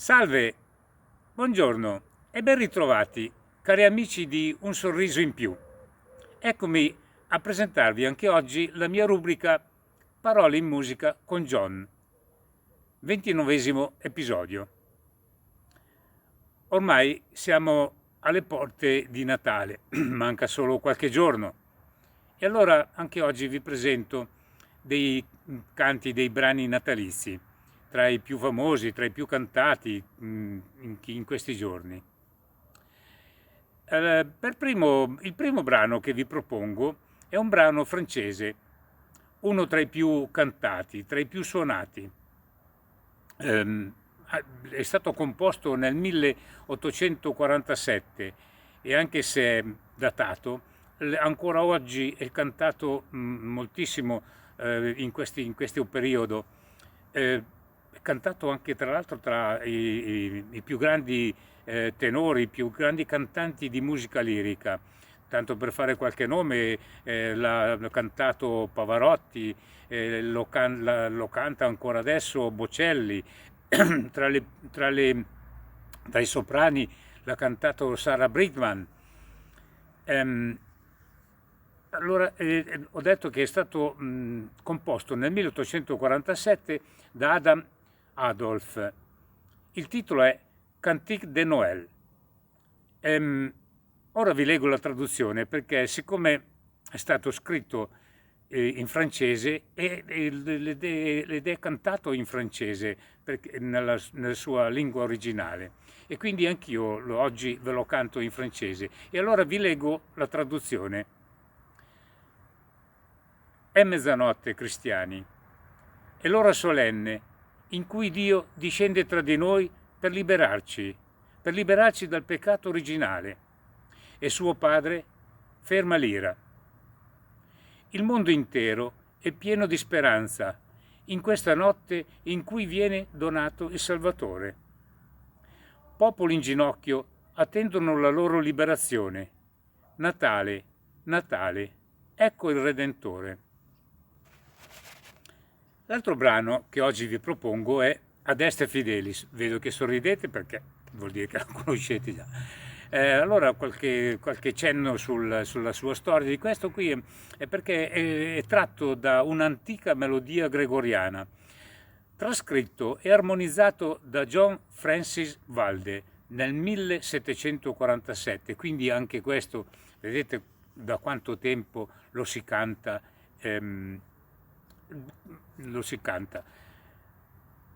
Salve, buongiorno e ben ritrovati, cari amici di Un Sorriso in Più. Eccomi a presentarvi anche oggi la mia rubrica Parole in musica con John, 29esimo episodio. Ormai siamo alle porte di Natale, manca solo qualche giorno. E allora anche oggi vi presento dei canti, dei brani natalizi, tra i più famosi, tra i più cantati in questi giorni. Il primo brano che vi propongo è un brano francese, uno tra i più cantati, tra i più suonati. È stato composto nel 1847 e anche se è datato, ancora oggi è cantato moltissimo in questo periodo. È cantato anche tra l'altro tra i più grandi tenori, i più grandi cantanti di musica lirica. Tanto per fare qualche nome, l'ha cantato Pavarotti, lo canta ancora adesso Bocelli, tra i soprani l'ha cantato Sarah Brightman. Allora, ho detto che è stato composto nel 1847 da Adam Adolph. Il titolo è Cantique de Noël. Ora vi leggo la traduzione perché siccome è stato scritto in francese ed è cantato in francese nella sua lingua originale e quindi anch'io oggi ve lo canto in francese e allora vi leggo la traduzione. È mezzanotte, cristiani, è l'ora solenne in cui Dio discende tra di noi per liberarci dal peccato originale e suo padre ferma l'ira. Il mondo intero è pieno di speranza in questa notte in cui viene donato il Salvatore. Popoli in ginocchio attendono la loro liberazione. Natale, Natale, ecco il Redentore. L'altro brano che oggi vi propongo è Ad Est Fidelis. Vedo che sorridete perché vuol dire che la conoscete già. Allora qualche cenno sulla sua storia di questo qui è perché è tratto da un'antica melodia gregoriana, trascritto e armonizzato da John Francis Valde nel 1747, quindi anche questo, vedete da quanto tempo lo si canta.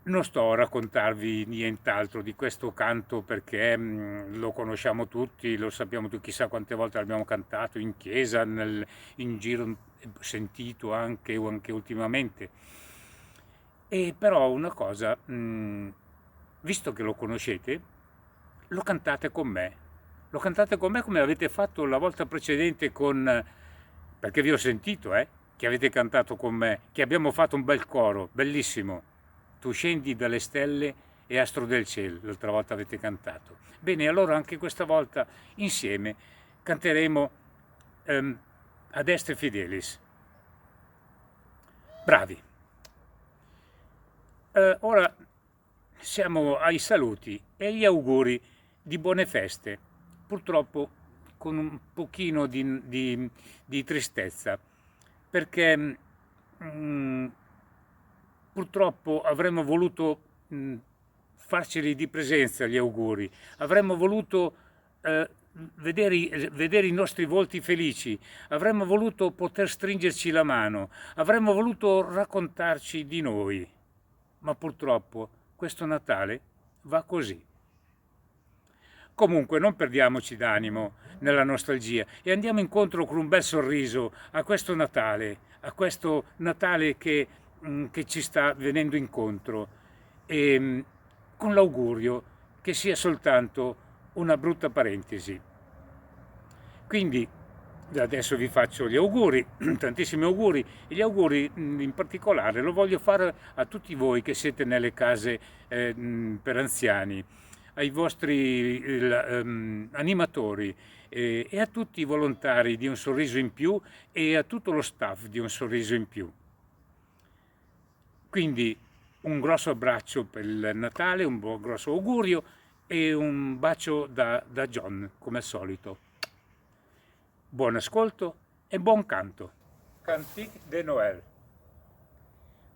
Non sto a raccontarvi nient'altro di questo canto perché lo conosciamo tutti, lo sappiamo tutti, chissà quante volte l'abbiamo cantato in chiesa, in giro, sentito anche o anche ultimamente. E però una cosa, visto che lo conoscete, lo cantate con me. Lo cantate con me come avete fatto la volta precedente perché vi ho sentito, che avete cantato con me, che abbiamo fatto un bel coro, bellissimo. Tu scendi dalle stelle e astro del cielo, l'altra volta avete cantato. Bene, allora anche questa volta insieme canteremo Ad Est Fidelis. Bravi. Ora siamo ai saluti e agli auguri di buone feste, purtroppo con un pochino di tristezza, perché purtroppo avremmo voluto farceli di presenza gli auguri, avremmo voluto vedere i nostri volti felici, avremmo voluto poter stringerci la mano, avremmo voluto raccontarci di noi, ma purtroppo questo Natale va così. Comunque non perdiamoci d'animo nella nostalgia e andiamo incontro con un bel sorriso a questo Natale che ci sta venendo incontro e con l'augurio che sia soltanto una brutta parentesi. Quindi adesso vi faccio gli auguri, tantissimi auguri, e gli auguri in particolare lo voglio fare a tutti voi che siete nelle case per anziani, ai vostri animatori e a tutti i volontari di Un Sorriso in Più e a tutto lo staff di Un Sorriso in Più. Quindi un grosso abbraccio per il Natale, un grosso augurio e un bacio da John, come al solito. Buon ascolto e buon canto. Cantique de Noël.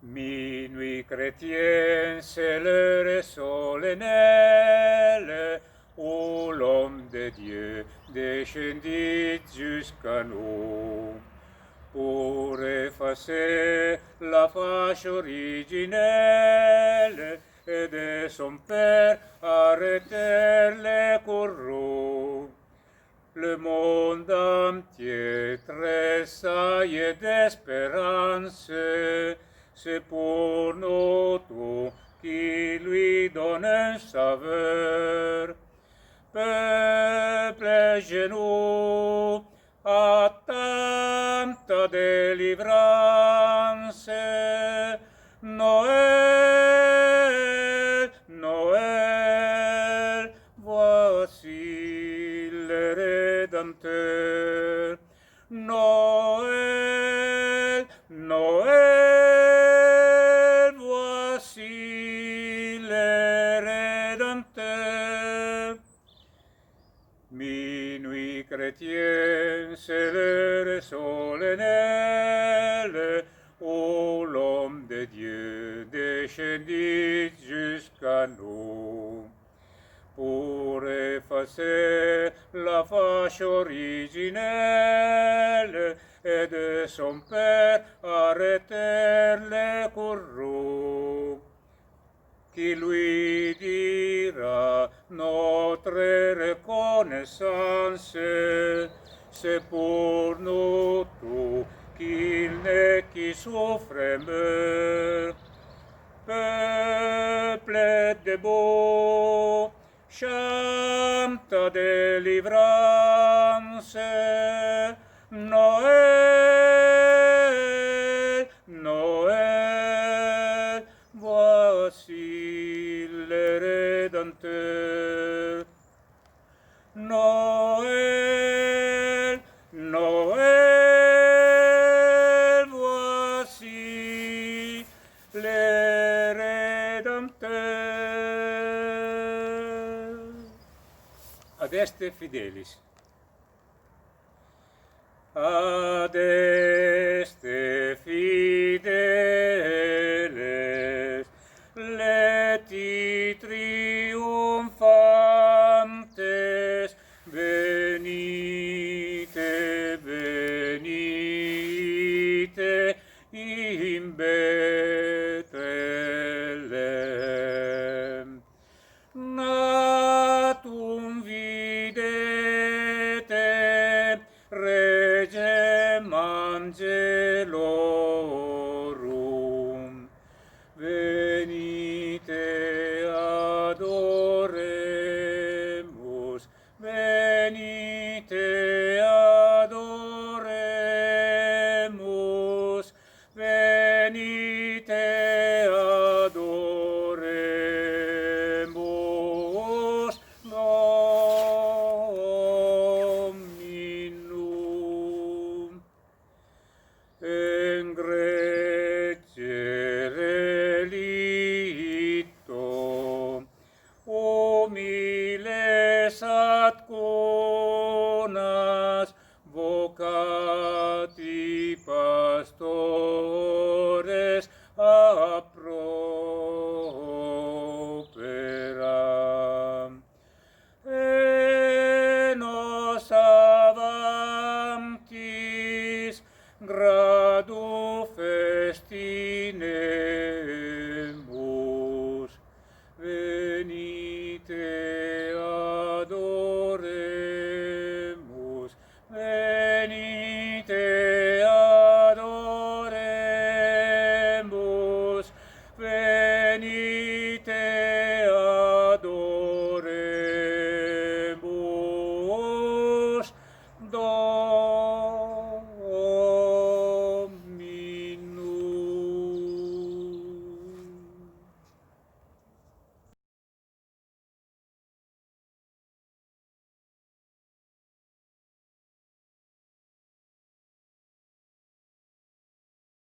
Minuit chrétien, c'est l'heure solennelle où l'homme de Dieu descendit jusqu'à nous pour effacer la fâche originelle et de son Père arrêter les courroux. Le monde entier tressaille d'espérance, c'est pour nous tout qui lui donne un saveur. Peuple genoux, attends ta délivrance. Noël, Noël, voici le Rédempteur. Noël, Noël, voici le Rédempteur. Minuit chrétien, c'est l'heure solennelle où l'homme de Dieu descendit jusqu'à nous pour effacer la fâche originelle et de son Père arrêter les courroux. Qui lui dira notre reconnaissance, c'est pour nous tout qu'il n'est qui souffre et meurt. Peuple debout, chante ta délivrance. Noël, Noël, voici le Rédempteur. Noël, Noël, voici le Rédempteur. Adeste Fidelis. Adeste Fidelis, leti triumphantes, venite, venite in Bethlehem. Natum videte regem angelorum, venite adoremus, venite adoremus, venite adoremus Dominum. Engrecere litto, humiles ad conas, vocati pastores a propera. E nos avantis,